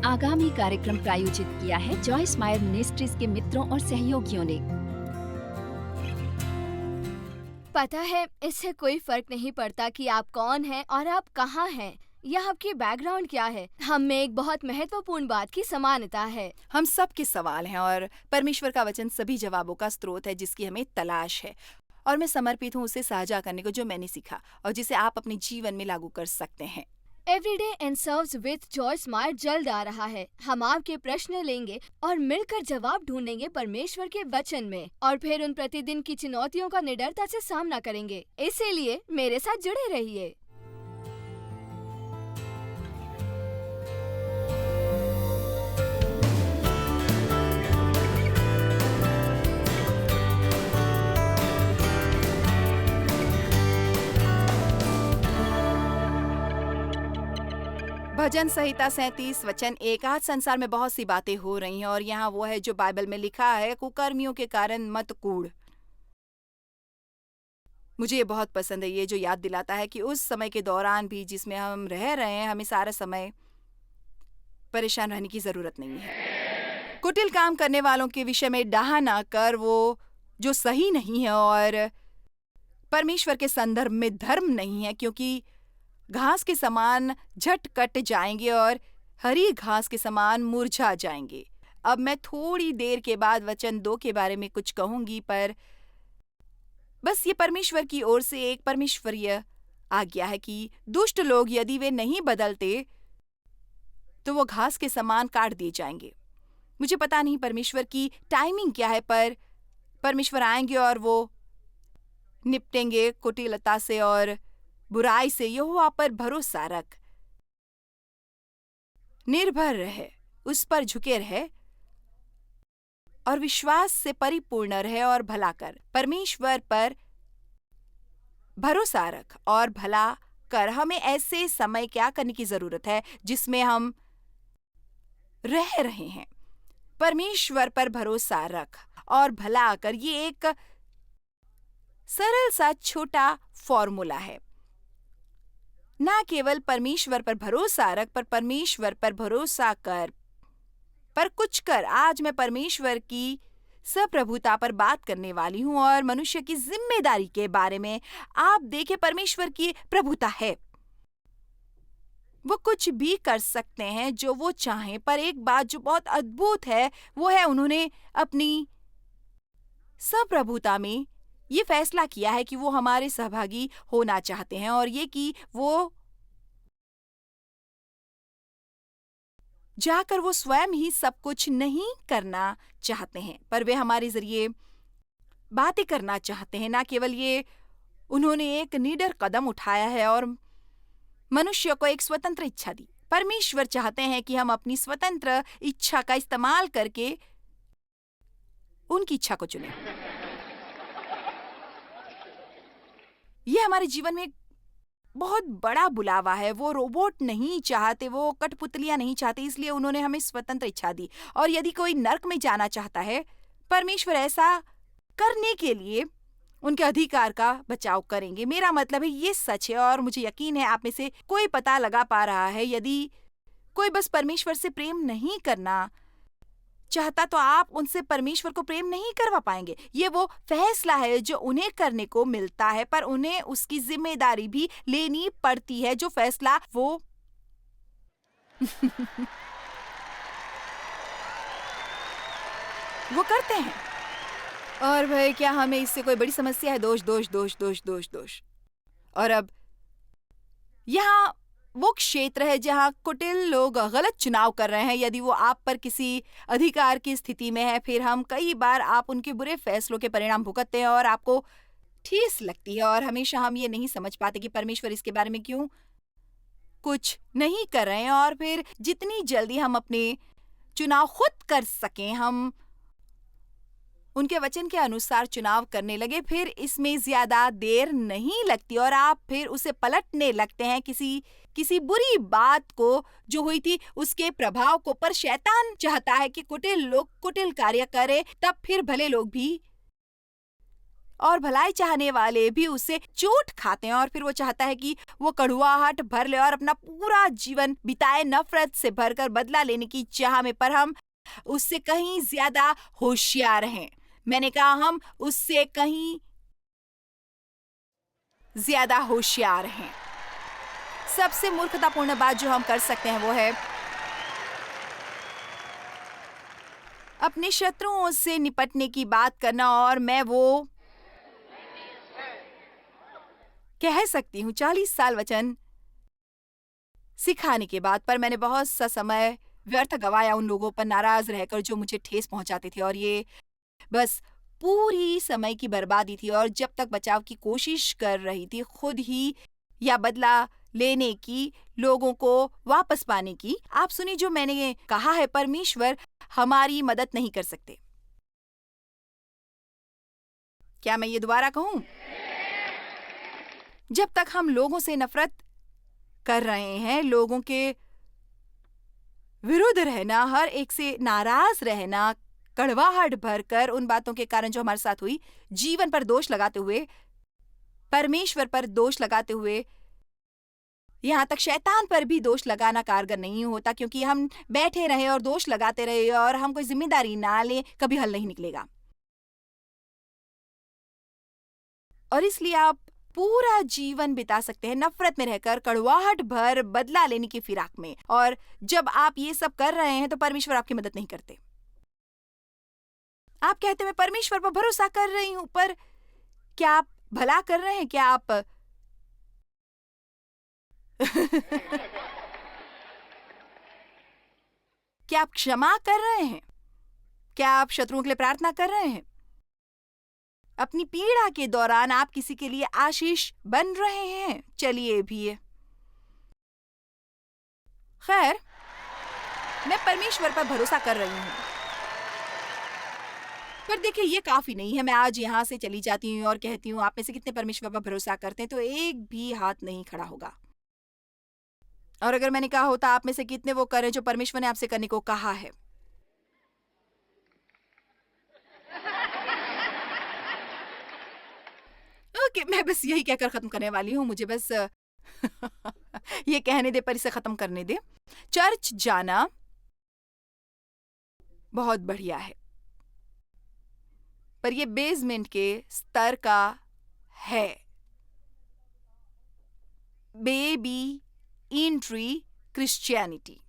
आगामी कार्यक्रम प्रायोजित किया है जॉयस मायर मिनिस्ट्रीज के मित्रों और सहयोगियों ने। पता है, इससे कोई फर्क नहीं पड़ता कि आप कौन हैं और आप कहाँ हैं या आपकी बैकग्राउंड क्या है। हम में एक बहुत महत्वपूर्ण बात की समानता है। हम सब के सवाल हैं और परमेश्वर का वचन सभी जवाबों का स्रोत है जिसकी हमें तलाश है। और मैं समर्पित हूँ उसे साझा करने को जो मैंने सीखा और जिसे आप अपने जीवन में लागू कर सकते हैं। Everyday answers with Joyce Meyer जल्द आ रहा है। हम आपके प्रश्न लेंगे और मिलकर जवाब ढूंढेंगे परमेश्वर के वचन में, और फिर उन प्रतिदिन की चुनौतियों का निडरता से सामना करेंगे। इसीलिए मेरे साथ जुड़े रहिए। भजन संहिता 37 वचन 1। आज संसार में बहुत सी बातें हो रही हैं और यहाँ वो है जो बाइबल में लिखा है, कुकर्मियों के कारण मत कूड़। मुझे ये बहुत पसंद है, ये जो याद दिलाता है कि उस समय के दौरान भी जिसमें हम रह रहे हैं, हमें सारा समय परेशान रहने की जरूरत नहीं है। कुटिल काम करने वालों के विषय में डाहा ना कर, वो जो सही नहीं है और परमेश्वर के संदर्भ में धर्म नहीं है, क्योंकि घास के समान झट कट जाएंगे और हरी घास के समान मुरझा जाएंगे। अब मैं थोड़ी देर के बाद वचन 2 के बारे में कुछ कहूंगी, पर बस ये परमेश्वर की ओर से एक परमेश्वरीय आज्ञा है कि दुष्ट लोग यदि वे नहीं बदलते तो वो घास के समान काट दिए जाएंगे। मुझे पता नहीं परमेश्वर की टाइमिंग क्या है, पर परमेश्वर आएंगे और वो निपटेंगे कुटिलता से और बुराई से। यहोवा पर भरोसा रख, निर्भर रहे, उस पर झुके रहे और विश्वास से परिपूर्ण रहे और भला कर। परमेश्वर पर भरोसा रख और भला कर। हमें ऐसे समय क्या करने की जरूरत है जिसमें हम रह रहे हैं। परमेश्वर पर भरोसा रख और भला कर। ये एक सरल सा छोटा फॉर्मूला है। ना केवल परमेश्वर पर भरोसा रख, पर परमेश्वर पर भरोसा कर, पर कुछ कर। आज मैं परमेश्वर की सप्रभुता पर बात करने वाली हूं और मनुष्य की जिम्मेदारी के बारे में। आप देखें, परमेश्वर की प्रभुता है, वो कुछ भी कर सकते हैं जो वो चाहें। पर एक बात जो बहुत अद्भुत है वो है उन्होंने अपनी सप्रभुता में ये फैसला किया है कि वो हमारे सहभागी होना चाहते हैं, और ये कि वो जाकर वो स्वयं ही सब कुछ नहीं करना चाहते हैं, पर वे हमारे जरिए बातें करना चाहते हैं। ना केवल ये, उन्होंने एक निडर कदम उठाया है और मनुष्य को एक स्वतंत्र इच्छा दी। परमेश्वर चाहते हैं कि हम अपनी स्वतंत्र इच्छा का इस्तेमाल करके उनकी इच्छा को चुनें। ये हमारे जीवन में बहुत बड़ा बुलावा है। वो रोबोट नहीं चाहते, वो कठपुतलियां नहीं चाहते, इसलिए उन्होंने हमें स्वतंत्र इच्छा दी। और यदि कोई नर्क में जाना चाहता है, परमेश्वर ऐसा करने के लिए उनके अधिकार का बचाव करेंगे। मेरा मतलब है ये सच है और मुझे यकीन है आप में से कोई पता लगा पा रहा है। यदि कोई बस परमेश्वर से प्रेम नहीं करना चाहता तो आप उनसे परमेश्वर को प्रेम नहीं करवा पाएंगे। ये वो फैसला है जो उन्हें करने को मिलता है, पर उन्हें उसकी जिम्मेदारी भी लेनी पड़ती है। जो फैसला वो वो करते हैं। और भाई, क्या हमें इससे कोई बड़ी समस्या है? दोष दोष दोष दोष दोष दोष। और अब यहाँ वो क्षेत्र है जहाँ कुटिल लोग गलत चुनाव कर रहे हैं। यदि वो आप पर किसी अधिकार की स्थिति में है, फिर हम कई बार आप उनके बुरे फैसलों के परिणाम भुगतते हैं और आपको ठेस लगती है, और हमेशा हम ये नहीं समझ पाते कि परमेश्वर इसके बारे में क्यों कुछ नहीं कर रहे हैं। और फिर जितनी जल्दी हम अपने चुनाव खुद कर सकें, हम उनके वचन के अनुसार चुनाव करने लगे, फिर इसमें ज्यादा देर नहीं लगती और आप फिर उसे पलटने लगते हैं किसी बुरी बात को जो हुई थी उसके प्रभाव को। पर शैतान चाहता है कि कुटिल लोग कुटिल कार्य करें, तब फिर भले लोग भी और भलाई चाहने वाले भी उससे चोट खाते हैं और फिर वो चाहता है कि वो कड़वाहट भर ले और अपना पूरा जीवन बिताए नफरत से भरकर बदला लेने की चाह में। पर हम उससे कहीं ज्यादा होशियार हैं। मैंने कहा हम उससे कहीं ज्यादा होशियार हैं। सबसे मूर्खतापूर्ण बात जो हम कर सकते हैं वो है अपने शत्रुओं से निपटने की बात करना। और मैं वो कह सकती हूँ 40 साल वचन सिखाने के बाद, पर मैंने बहुत सा समय व्यर्थ गवाया उन लोगों पर नाराज रहकर जो मुझे ठेस पहुंचाते थे, और ये बस पूरी समय की बर्बादी थी। और जब तक बचाव की कोशिश कर रही थी, खुद ही या बदला लेने की, लोगों को वापस पाने की। आप सुनिए जो मैंने कहा है, परमेश्वर हमारी मदद नहीं कर सकते। क्या मैं ये दोबारा कहूं? जब तक हम लोगों से नफरत कर रहे हैं, लोगों के विरुद्ध रहना, हर एक से नाराज रहना, कड़वाहट भरकर उन बातों के कारण जो हमारे साथ हुई, जीवन पर दोष लगाते हुए, परमेश्वर पर दोष लगाते हुए, यहाँ तक शैतान पर भी दोष लगाना कारगर नहीं होता, क्योंकि हम बैठे रहे और दोष लगाते रहे और हम कोई जिम्मेदारी ना लें, कभी हल नहीं निकलेगा। और इसलिए आप पूरा जीवन बिता सकते हैं नफरत में रहकर, कड़वाहट भर बदला लेने की फिराक में। और जब आप ये सब कर रहे हैं तो परमेश्वर आपकी मदद नहीं करते। आप कहते हैं मैं परमेश्वर पर भरोसा कर रही हूं, पर क्या आप भला कर रहे हैं? क्या आप क्या आप क्षमा कर रहे हैं? क्या आप शत्रुओं के लिए प्रार्थना कर रहे हैं? अपनी पीड़ा के दौरान आप किसी के लिए आशीष बन रहे हैं? चलिए भी। खैर, मैं परमेश्वर पर भरोसा कर रही हूं, पर देखिए ये काफी नहीं है। मैं आज यहां से चली जाती हूं और कहती हूं आप में से कितने परमेश्वर पर भरोसा करते हैं, तो एक भी हाथ नहीं खड़ा होगा। और अगर मैंने कहा होता आप में से कितने वो करें जो परमेश्वर ने आपसे करने को कहा है। ओके, मैं बस यही कहकर खत्म करने वाली हूं। मुझे बस ये कहने दे, पर इसे खत्म करने दे। चर्च जाना बहुत बढ़िया है, पर ये बेसमेंट के स्तर का है। Baby entry Christianity.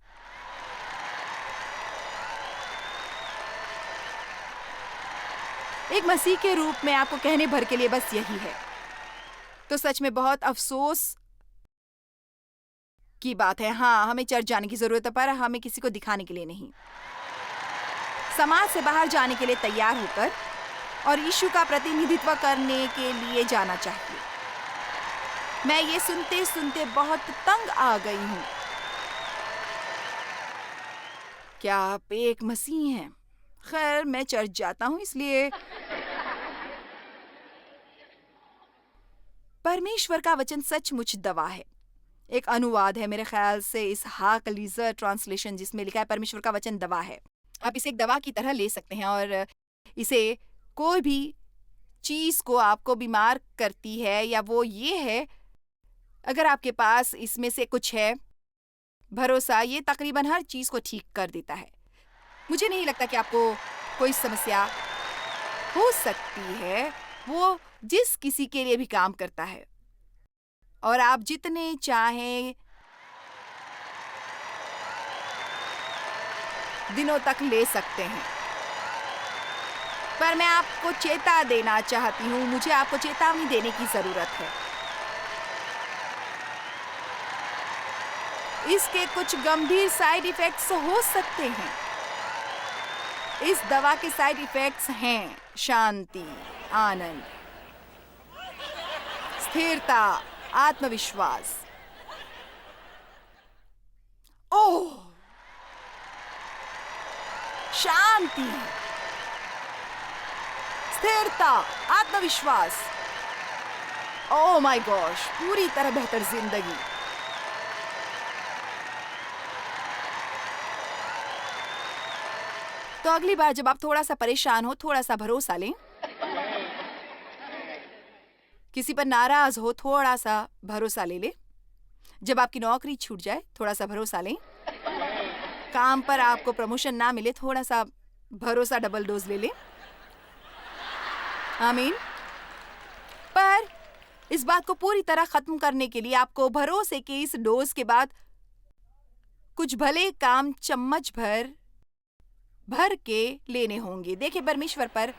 एक मसीह के रूप में आपको कहने भर के लिए बस यही है। तो सच में बहुत अफसोस की बात है। हाँ, हमें चर्च जाने की जरूरत है, पर हमें किसी को दिखाने के लिए नहीं। समाज से बाहर जाने के लिए तैयार होकर और यीशु का प्रतिनिधित्व करने के लिए जाना चाहिए। मैं ये सुनते सुनते बहुत तंग आ गई हूं। क्या आप एक मसीह हैं? खैर, मैं चर्च जाता हूं, इसलिए परमेश्वर का वचन सचमुच दवा है। एक अनुवाद है मेरे ख्याल से इस हाकलीजर ट्रांसलेशन, जिसमें लिखा है परमेश्वर का वचन दवा है। आप इसे एक दवा की तरह ले सकते हैं, और इसे कोई भी चीज को आपको बीमार करती है, या वो ये है, अगर आपके पास इसमें से कुछ है, भरोसा, ये तकरीबन हर चीज को ठीक कर देता है। मुझे नहीं लगता कि आपको कोई समस्या हो सकती है। वो जिस किसी के लिए भी काम करता है, और आप जितने चाहें दिनों तक ले सकते हैं। पर मैं आपको चेता देना चाहती हूँ, मुझे आपको चेतावनी देने की जरूरत है। इसके कुछ गंभीर साइड इफेक्ट्स हो सकते हैं। इस दवा के साइड इफेक्ट्स हैं शांति, आनंद, स्थिरता, आत्मविश्वास। ओह, शांति, स्थिरता, आत्मविश्वास। ओह माय गॉश, पूरी तरह बेहतर जिंदगी। तो अगली बार जब आप थोड़ा सा परेशान हो, थोड़ा सा भरोसा लें किसी पर नाराज हो, थोड़ा सा भरोसा ले ले। जब आपकी नौकरी छूट जाए, थोड़ा सा भरोसा लें। काम पर आपको प्रमोशन ना मिले, थोड़ा सा भरोसा डबल डोज ले लें। आमीन। पर इस बात को पूरी तरह खत्म करने के लिए आपको भरोसे के इस डोज के बाद कुछ भले काम चम्मच भर भर के लेने होंगे। देखिए, परमेश्वर पर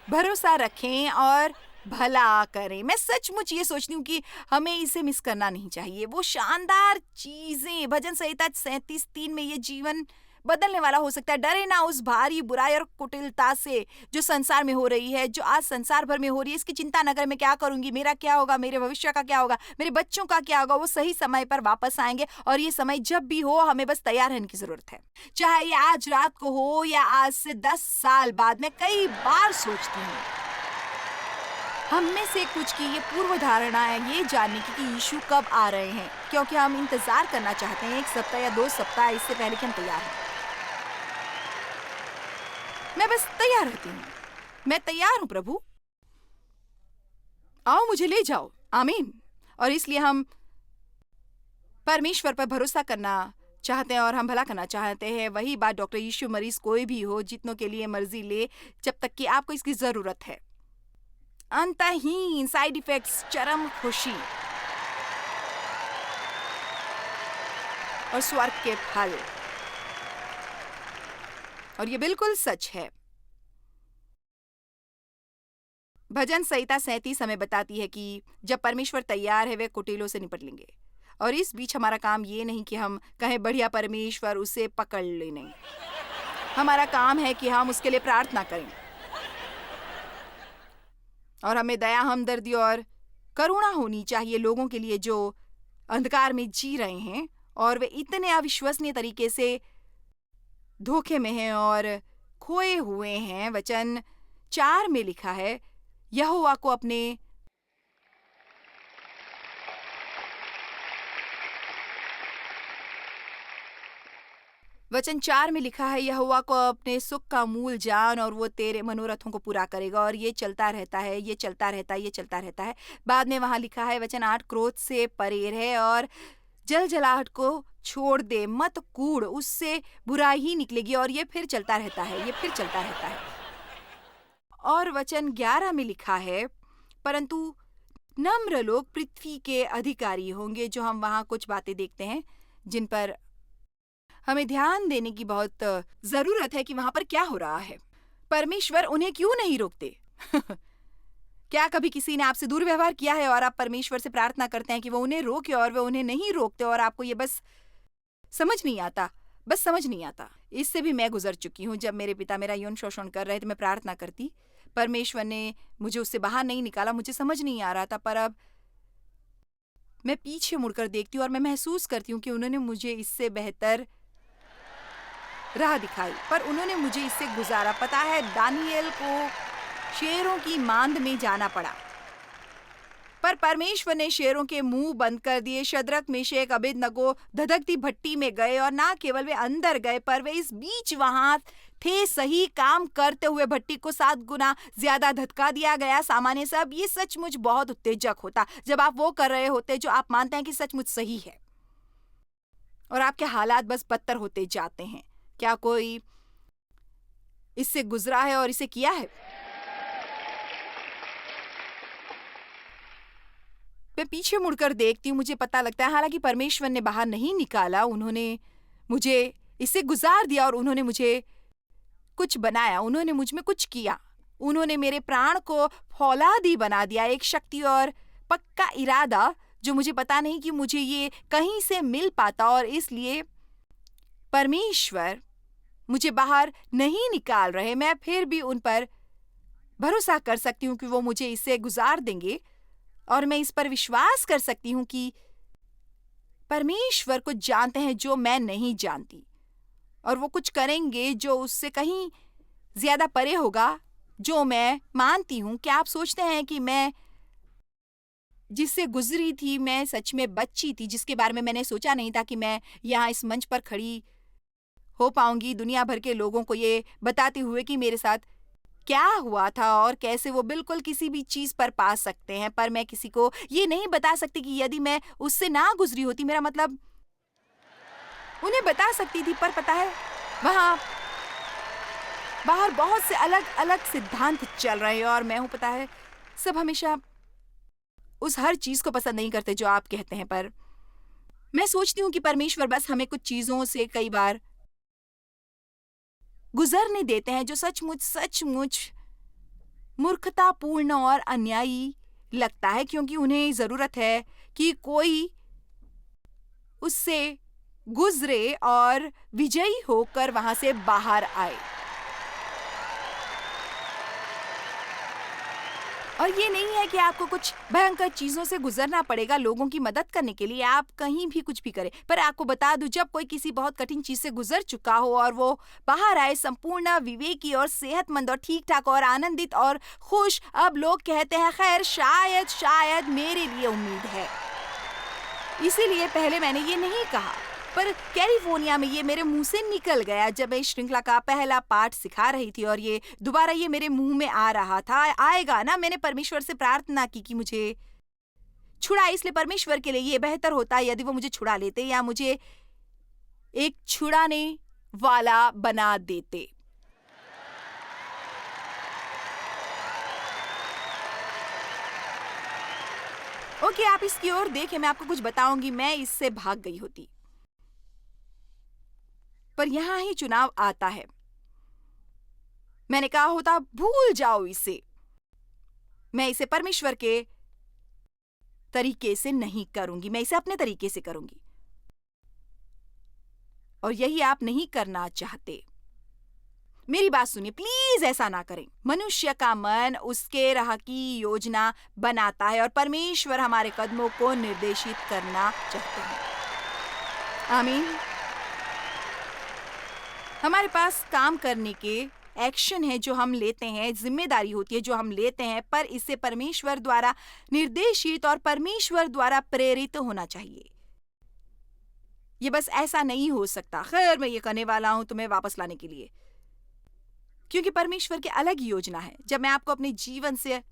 भरोसा रखें और भला करें। मैं सचमुच ये सोचती हूँ कि हमें इसे मिस करना नहीं चाहिए। वो शानदार चीजें, भजन संहिता 37:3 में ये जीवन बदलने वाला हो सकता है। डरे ना उस भारी बुराई और कुटिलता से जो संसार में हो रही है, जो आज संसार भर में हो रही है। इसकी चिंता न करें, मैं क्या करूंगी, मेरा क्या होगा, मेरे भविष्य का क्या होगा, मेरे बच्चों का क्या होगा। वो सही समय पर वापस आएंगे और ये समय जब भी हो, हमें बस तैयार रहने की जरूरत है। चाहे ये आज रात को हो या आज से 10 साल बाद। मैं कई बार सोचती हूँ, हम में से कुछ की ये पूर्व धारणा है ये जानने की कि यीशु कब आ रहे हैं, क्योंकि हम इंतजार करना चाहते हैं 1 सप्ताह या 2 सप्ताह इससे पहले कि हम तैयार हैं। मैं बस तैयार रहती हूँ। मैं तैयार हूँ प्रभु, आओ मुझे ले जाओ। आमीन। और इसलिए हम परमेश्वर पर भरोसा करना चाहते हैं और हम भला करना चाहते हैं। वही बात डॉक्टर यीशु मरीज कोई भी हो, जितनों के लिए मर्जी ले, जब तक कि आपको इसकी जरूरत है। अंतहीन साइड इफेक्ट्स, चरम खुशी और स्वर्ग के फल। और ये बिल्कुल सच है। भजन संहिता 37 हमें बताती है कि जब परमेश्वर तैयार है, वे कुटिलों से निपट लेंगे। और इस बीच हमारा काम ये नहीं कि हम कहें बढ़िया परमेश्वर उसे पकड़ ले, नहीं। हमारा काम है कि हम उसके लिए प्रार्थना करें और हमें दया, हमदर्दी और करुणा होनी चाहिए लोगों के लिए जो अंधकार में जी रहे हैं और वे इतने अविश्वसनीय तरीके से धोखे में हैं और खोए हुए हैं। वचन 4 में लिखा है, यहोवा को अपने वचन 4 में लिखा है, यहोवा को अपने सुख का मूल जान और वो तेरे मनोरथों को पूरा करेगा। और ये चलता रहता है, ये चलता रहता है, ये चलता रहता है। बाद में वहां लिखा है, वचन 8, क्रोध से परे रहे और जलजलाहट को छोड़ दे, मत कूड़, उससे बुराई ही निकलेगी। और ये फिर चलता रहता है, ये फिर चलता रहता है। और वचन 11 में लिखा है, परंतु नम्र लोग पृथ्वी के अधिकारी होंगे। जो हम वहां कुछ बातें देखते हैं जिन पर हमें ध्यान देने की बहुत जरूरत है कि वहां पर क्या हो रहा है। परमेश्वर उन्हें क्यों नहीं रोकते? क्या कभी किसी ने आपसे दुर्व्यवहार किया है और आप परमेश्वर से प्रार्थना करते हैं कि वो उन्हें रोके और वे उन्हें नहीं रोकते और आपको ये बस समझ नहीं आता, बस समझ नहीं आता। इससे भी मैं गुजर चुकी हूँ। जब मेरे पिता मेरा यौन शोषण कर रहे थे, मैं प्रार्थना करती, परमेश्वर ने मुझे उससे बाहर नहीं निकाला, मुझे समझ नहीं आ रहा था। पर अब मैं पीछे मुड़कर देखती हूँ और मैं महसूस करती हूँ कि उन्होंने मुझे इससे बेहतर राह दिखाई, पर उन्होंने मुझे इससे गुजारा। पता है, दानियेल को शेरों की मांद में जाना पड़ा, पर परमेश्वर ने शेरों के मुंह बंद कर दिए। शद्रक, मेशक, अबेदनगो धधकती भट्टी में गए और ना केवल वे अंदर गए, पर वे इस बीच वहां थे, सही काम करते हुए। भट्टी को 7 गुना ज्यादा धधका दिया गया सामान्य से। अब ये सचमुच बहुत उत्तेजक होता जब आप वो कर रहे होते जो आप मानते हैं कि सचमुच सही है और आपके हालात बस बदतर होते जाते हैं। क्या कोई इससे गुजरा है और इसे किया है? मैं पीछे मुड़कर देखती हूँ, मुझे पता लगता है हालांकि परमेश्वर ने बाहर नहीं निकाला, उन्होंने मुझे इससे गुजार दिया और उन्होंने मुझे कुछ बनाया, उन्होंने मुझ में कुछ किया। उन्होंने मेरे प्राण को फौलादी बना दिया, एक शक्ति और पक्का इरादा जो मुझे पता नहीं कि मुझे ये कहीं से मिल पाता। और इसलिए परमेश्वर मुझे बाहर नहीं निकाल रहे, मैं फिर भी उन पर भरोसा कर सकती हूँ कि वो मुझे इससे गुजार देंगे। और मैं इस पर विश्वास कर सकती हूँ कि परमेश्वर कुछ जानते हैं जो मैं नहीं जानती, और वो कुछ करेंगे जो उससे कहीं ज्यादा परे होगा जो मैं मानती हूँ। क्या आप सोचते हैं कि मैं जिससे गुजरी थी, मैं सच में बच्ची थी, जिसके बारे में मैंने सोचा नहीं था कि मैं यहाँ इस मंच पर खड़ी हो पाऊंगी दुनिया भर के लोगों को ये बताते हुए कि मेरे साथ क्या हुआ था और कैसे वो बिल्कुल किसी भी चीज पर पा सकते हैं, पर मैं किसी को ये नहीं बता सकती कि यदि मैं उससे ना गुजरी होती, मेरा मतलब उन्हें बता सकती थी, पर पता है वहां बाहर बहुत से अलग अलग सिद्धांत चल रहे हैं और मैं हूं, पता है, सब हमेशा उस हर चीज को पसंद नहीं करते जो आप कहते हैं, पर मैं सोचती हूँ कि परमेश्वर बस हमें कुछ चीजों से कई बार गुजरने देते हैं जो सचमुच सचमुच मूर्खतापूर्ण और अन्यायी लगता है, क्योंकि उन्हें जरूरत है कि कोई उससे गुजरे और विजयी होकर वहां से बाहर आए। और ये नहीं है कि आपको कुछ भयंकर चीजों से गुजरना पड़ेगा लोगों की मदद करने के लिए, आप कहीं भी कुछ भी करें, पर आपको बता दूं, जब कोई किसी बहुत कठिन चीज से गुजर चुका हो और वो बाहर आए संपूर्ण विवेकी और सेहतमंद और ठीक ठाक और आनंदित और खुश, अब लोग कहते हैं खैर शायद शायद मेरे लिए उम्मीद है। इसीलिए पहले मैंने ये नहीं कहा, पर कैलिफोर्निया में ये मेरे मुंह से निकल गया जब मैं इस श्रृंखला का पहला पाठ सिखा रही थी और ये दोबारा ये मेरे मुंह में आ रहा था, आएगा ना। मैंने परमेश्वर से प्रार्थना की कि मुझे छुड़ा, इसलिए परमेश्वर के लिए ये बेहतर होता यदि वो मुझे छुड़ा लेते या मुझे एक छुड़ाने वाला बना देते। ओके, आप इसकी ओर देखें, मैं आपको कुछ बताऊंगी, मैं इससे भाग गई होती, पर यहां ही चुनाव आता है। मैंने कहा होता भूल जाओ इसे, मैं इसे परमेश्वर के तरीके से नहीं करूंगी, मैं इसे अपने तरीके से करूंगी, और यही आप नहीं करना चाहते। मेरी बात सुनिए, प्लीज ऐसा ना करें। मनुष्य का मन उसके राह की योजना बनाता है और परमेश्वर हमारे कदमों को निर्देशित करना चाहते हैं। आमीन। हमारे पास काम करने के एक्शन है जो हम लेते हैं, जिम्मेदारी होती है जो हम लेते हैं, पर इसे परमेश्वर द्वारा निर्देशित और परमेश्वर द्वारा प्रेरित होना चाहिए। ये बस ऐसा नहीं हो सकता, खैर मैं ये करने वाला हूं तुम्हें वापस लाने के लिए, क्योंकि परमेश्वर की अलग योजना है। जब मैं आपको अपने जीवन से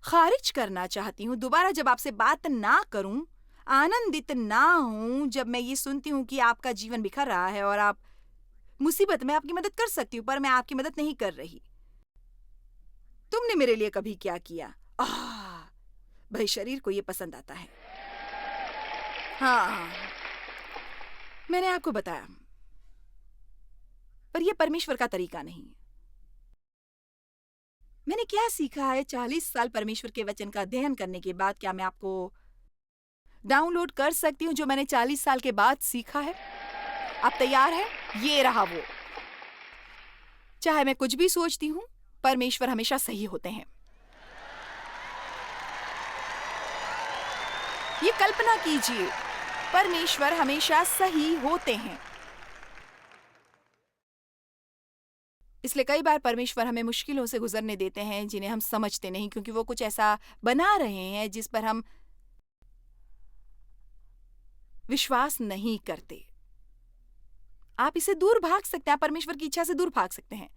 खारिज करना चाहती हूं, दोबारा जब आपसे बात ना करूं, आनंदित ना हूं, जब मैं ये सुनती हूं कि आपका जीवन बिखर रहा है और आप मुसीबत में, आपकी मदद कर सकती हूँ पर मैं आपकी मदद नहीं कर रही। तुमने मेरे लिए कभी क्या किया? भाई शरीर को ये पसंद आता है। हाँ, मैंने आपको बताया, पर यह परमेश्वर का तरीका नहीं। मैंने क्या सीखा है 40 साल परमेश्वर के वचन का अध्ययन करने के बाद? क्या मैं आपको डाउनलोड कर सकती हूँ जो मैंने 40 साल के बाद सीखा है? आप तैयार हैं? ये रहा वो। चाहे मैं कुछ भी सोचती हूं, परमेश्वर हमेशा सही होते हैं। ये कल्पना कीजिए, परमेश्वर हमेशा सही होते हैं। इसलिए कई बार परमेश्वर हमें मुश्किलों से गुजरने देते हैं जिन्हें हम समझते नहीं, क्योंकि वो कुछ ऐसा बना रहे हैं जिस पर हम विश्वास नहीं करते। आप इसे दूर भाग सकते हैं, आप परमेश्वर की इच्छा से दूर भाग सकते हैं।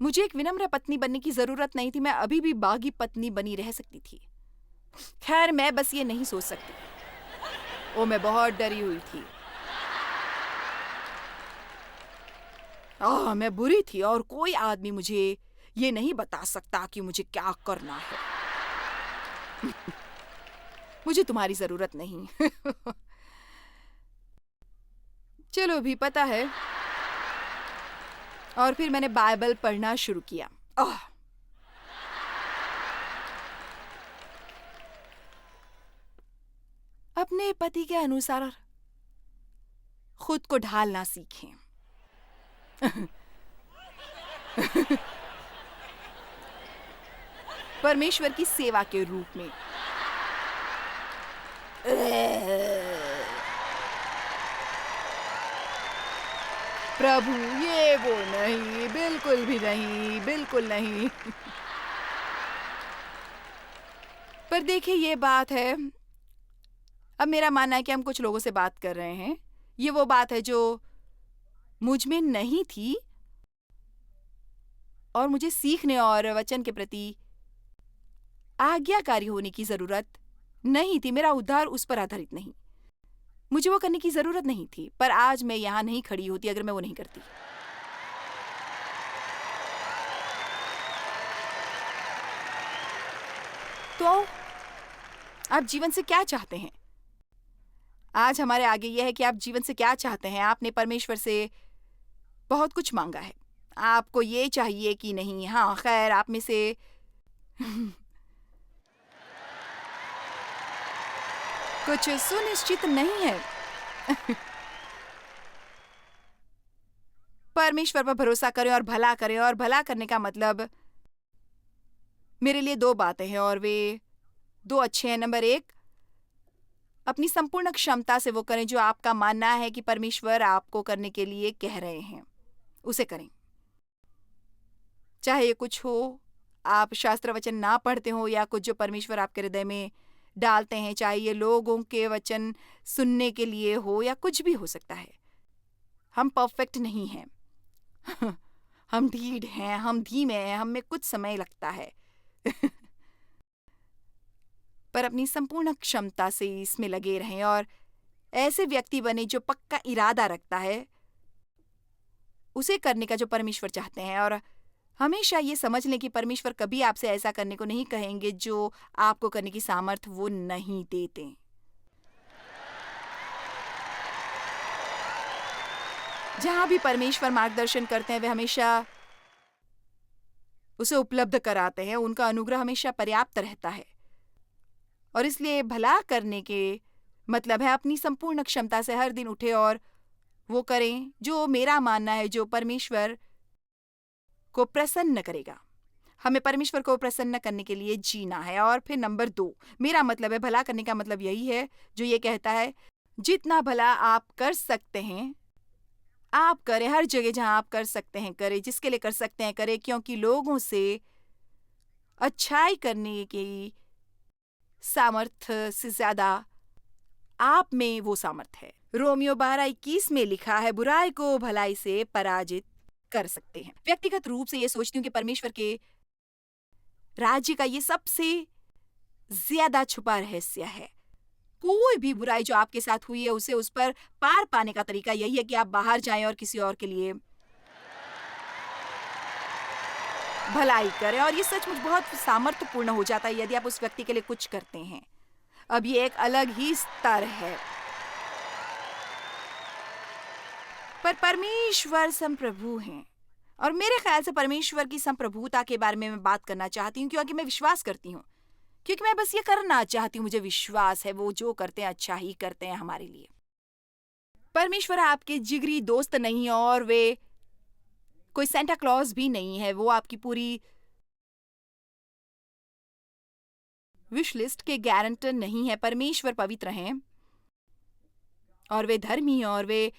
मुझे एक विनम्र पत्नी बनने की जरूरत नहीं थी, मैं अभी भी बागी पत्नी बनी रह सकती थी। खैर मैं बस ये नहीं सोच सकती। मैं बहुत डरी हुई थी। मैं बुरी थी और कोई आदमी मुझे ये नहीं बता सकता कि मुझे क्या करना है। मुझे तुम्हारी जरूरत नहीं। चलो भी पता है। और फिर मैंने बाइबल पढ़ना शुरू किया। अपने पति के अनुसार खुद को ढालना सीखें। परमेश्वर की सेवा के रूप में। प्रभु ये वो नहीं, बिल्कुल भी नहीं, बिल्कुल नहीं। पर देखिए ये बात है, अब मेरा मानना है कि हम कुछ लोगों से बात कर रहे हैं, ये वो बात है जो मुझ में नहीं थी और मुझे सीखने और वचन के प्रति आज्ञाकारी होने की जरूरत नहीं थी। मेरा उद्धार उस पर आधारित नहीं, मुझे वो करने की जरूरत नहीं थी। पर आज मैं यहाँ नहीं खड़ी होती अगर मैं वो नहीं करती। तो आप जीवन से क्या चाहते हैं? आज हमारे आगे यह है कि आप जीवन से क्या चाहते हैं। आपने परमेश्वर से बहुत कुछ मांगा है, आपको ये चाहिए कि नहीं? हाँ, खैर, आप में से कुछ सुनिश्चित नहीं है। परमेश्वर पर भरोसा करें और भला करें। और भला करने का मतलब मेरे लिए दो बातें हैं और वे दो अच्छे हैं। नंबर एक, अपनी संपूर्ण क्षमता से वो करें जो आपका मानना है कि परमेश्वर आपको करने के लिए कह रहे हैं, उसे करें। चाहे ये कुछ हो, आप शास्त्र वचन ना पढ़ते हो, या कुछ जो परमेश्वर आपके हृदय में डालते हैं, चाहे ये लोगों के वचन सुनने के लिए हो या कुछ भी हो सकता है। हम परफेक्ट नहीं हैं। हम ढीठ हैं, हम धीमे हैं, हम में कुछ समय लगता है। पर अपनी संपूर्ण क्षमता से इसमें लगे रहें और ऐसे व्यक्ति बने जो पक्का इरादा रखता है उसे करने का जो परमेश्वर चाहते हैं। और हमेशा ये समझ लें कि परमेश्वर कभी आपसे ऐसा करने को नहीं कहेंगे जो आपको करने की सामर्थ वो नहीं देते। जहां भी परमेश्वर मार्गदर्शन करते हैं वे हमेशा उसे उपलब्ध कराते हैं। उनका अनुग्रह हमेशा पर्याप्त रहता है। और इसलिए भला करने के मतलब है अपनी संपूर्ण क्षमता से हर दिन उठे और वो करें जो मेरा मानना है, जो परमेश्वर को प्रसन्न करेगा। हमें परमेश्वर को प्रसन्न करने के लिए जीना है। और फिर नंबर 2, मेरा मतलब है भला करने का मतलब यही है जो ये कहता है जितना भला आप कर सकते हैं आप करें। हर जगह जहां आप कर सकते हैं करें, जिसके लिए कर सकते हैं करें, क्योंकि लोगों से अच्छाई करने की सामर्थ्य से ज्यादा आप में वो सामर्थ्य है। रोमियो 12:21 में लिखा है, बुराई को भलाई से पराजित कर सकते हैं। व्यक्तिगत रूप से ये सोचती हूँ कि परमेश्वर के राज्य का ये सबसे ज्यादा छुपा रहस्य है। कोई भी बुराई जो आपके साथ हुई है उसे उस पर पार पाने का तरीका यही है कि आप बाहर जाएं और किसी और के लिए भलाई करें। और ये सचमुच बहुत सामर्थ्यपूर्ण हो जाता है यदि आप उस व्यक्ति के लिए कुछ करते हैं। अब ये एक अलग ही स्तर है। पर परमेश्वर संप्रभु हैं और मेरे ख्याल से परमेश्वर की संप्रभुता के बारे में मैं बात करना चाहती हूँ क्योंकि मैं विश्वास करती हूँ, क्योंकि मैं बस ये करना चाहती हूँ। मुझे विश्वास है वो जो करते हैं अच्छा ही करते हैं हमारे लिए। परमेश्वर आपके जिगरी दोस्त नहीं और वे कोई सेंटा क्लॉज भी नहीं है। वो आपकी पूरी विश लिस्ट के गारंटर नहीं है। परमेश्वर पवित्र हैं और वे धर्मी और वे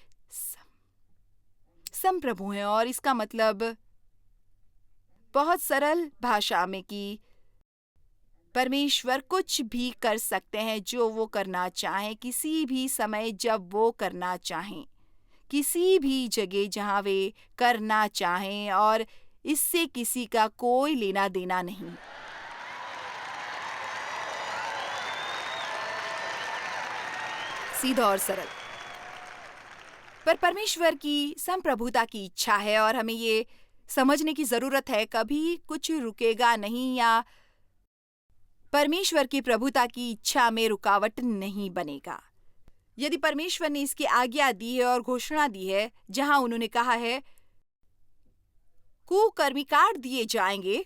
संप्रभु हैं। और इसका मतलब बहुत सरल भाषा में कि परमेश्वर कुछ भी कर सकते हैं जो वो करना चाहें, किसी भी समय जब वो करना चाहें, किसी भी जगह जहां वे करना चाहें, और इससे किसी का कोई लेना देना नहीं। सीधा और सरल। पर परमेश्वर की संप्रभुता की इच्छा है और हमें ये समझने की जरूरत है कभी कुछ रुकेगा नहीं या परमेश्वर की प्रभुता की इच्छा में रुकावट नहीं बनेगा। यदि परमेश्वर ने इसकी आज्ञा दी है और घोषणा दी है जहां उन्होंने कहा है कुकर्मी काट दिए जाएंगे,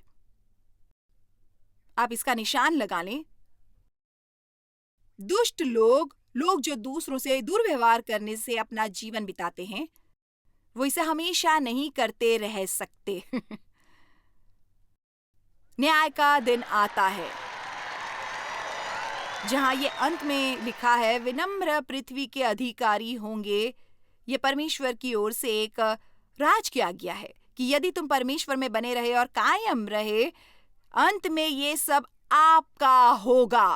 आप इसका निशान लगा लें। दुष्ट लोग जो दूसरों से दुर्व्यवहार करने से अपना जीवन बिताते हैं, वो इसे हमेशा नहीं करते रह सकते। न्याय का दिन आता है जहां ये अंत में लिखा है, विनम्र पृथ्वी के अधिकारी होंगे। ये परमेश्वर की ओर से एक राज की आज्ञा है कि यदि तुम परमेश्वर में बने रहे और कायम रहे, अंत में ये सब आपका होगा।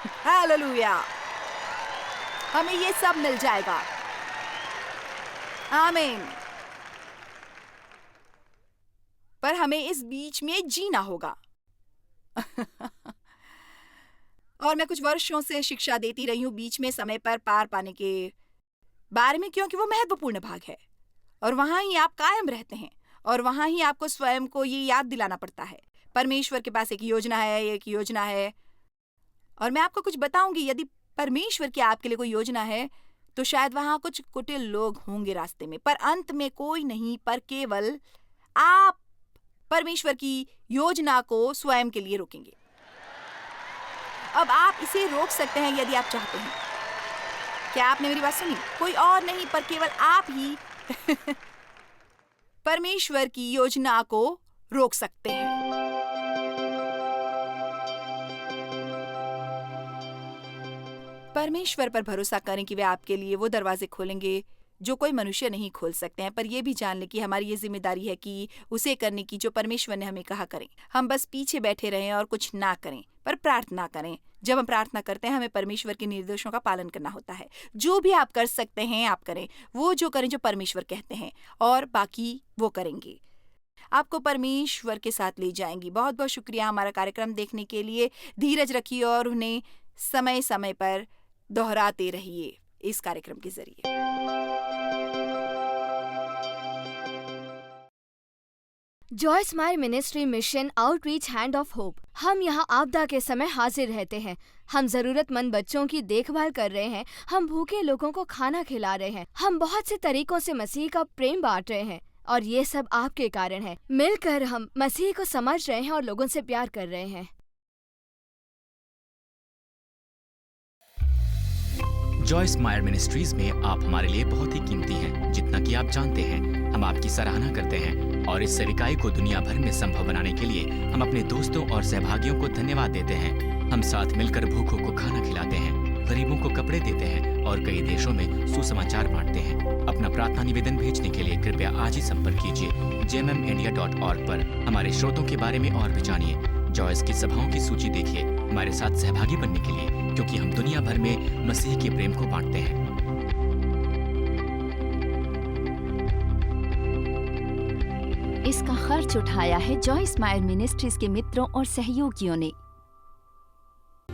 हालेलुया, हमें ये सब मिल जाएगा। आमीन। पर हमें इस बीच में जीना होगा। और मैं कुछ वर्षों से शिक्षा देती रही हूँ बीच में समय पर पार पाने के बारे में, क्योंकि वो महत्वपूर्ण भाग है और वहाँ ही आप कायम रहते हैं और वहाँ ही आपको स्वयं को ये याद दिलाना पड़ता है परमेश्वर के पास एक योजना है। और मैं आपको कुछ बताऊंगी, यदि परमेश्वर की आपके लिए कोई योजना है तो शायद वहाँ कुछ कुटिल लोग होंगे रास्ते में, पर अंत में कोई नहीं, पर केवल आप परमेश्वर की योजना को स्वयं के लिए रोकेंगे। अब आप इसे रोक सकते हैं यदि आप चाहते हैं। क्या आपने मेरी बात सुनी? कोई और नहीं, पर केवल आप ही परमेश्वर की योजना को रोक सकते हैं। परमेश्वर पर भरोसा करें कि वे आपके लिए वो दरवाजे खोलेंगे जो कोई मनुष्य नहीं खोल सकते हैं, पर यह भी जान लें कि हमारी ये जिम्मेदारी है कि उसे करने की जो परमेश्वर ने हमें कहा करें। हम बस पीछे बैठे रहें और कुछ ना करें, पर प्रार्थना करें। जब हम प्रार्थना करते हैं हमें परमेश्वर के निर्देशों का पालन करना होता है। जो भी आप कर सकते हैं आप करें, वो जो करें जो परमेश्वर कहते हैं, और बाकी वो करेंगे आपको परमेश्वर के साथ ले जाएंगी। बहुत बहुत शुक्रिया हमारा कार्यक्रम देखने के लिए। धीरज रखिए और उन्हें समय समय पर दोहराते रहिए इस कार्यक्रम के जरिए। Joyce Mayar ministry mission outreach hand of hope. हम यहाँ आपदा के समय हाजिर रहते हैं। हम जरूरतमंद बच्चों की देखभाल कर रहे हैं। हम भूखे लोगों को खाना खिला रहे हैं। हम बहुत से तरीकों से मसीह का प्रेम बांट रहे हैं और ये सब आपके कारण है। मिलकर हम मसीह को समझ रहे हैं और लोगों से प्यार कर रहे हैं। जॉयस मायर मिनिस्ट्रीज में आप हमारे लिए बहुत ही कीमती हैं, जितना कि आप जानते हैं। हम आपकी सराहना करते हैं और इस सेविकाई को दुनिया भर में संभव बनाने के लिए हम अपने दोस्तों और सहभागियों को धन्यवाद देते हैं। हम साथ मिलकर भूखों को खाना खिलाते हैं, गरीबों को कपड़े देते हैं और कई देशों में सुसमाचार बांटते हैं। अपना प्रार्थना निवेदन भेजने के लिए कृपया आज ही संपर्क कीजिए jmmindia.org पर। हमारे स्रोतों के बारे में और भी जानिए। जॉयस की सभाओं की सूची देखिए हमारे साथ सहभागी बनने के लिए, क्योंकि हम दुनिया भर में मसीह के प्रेम को बांटते हैं। इसका खर्च उठाया है जॉयस मायर मिनिस्ट्रीज के मित्रों और सहयोगियों ने।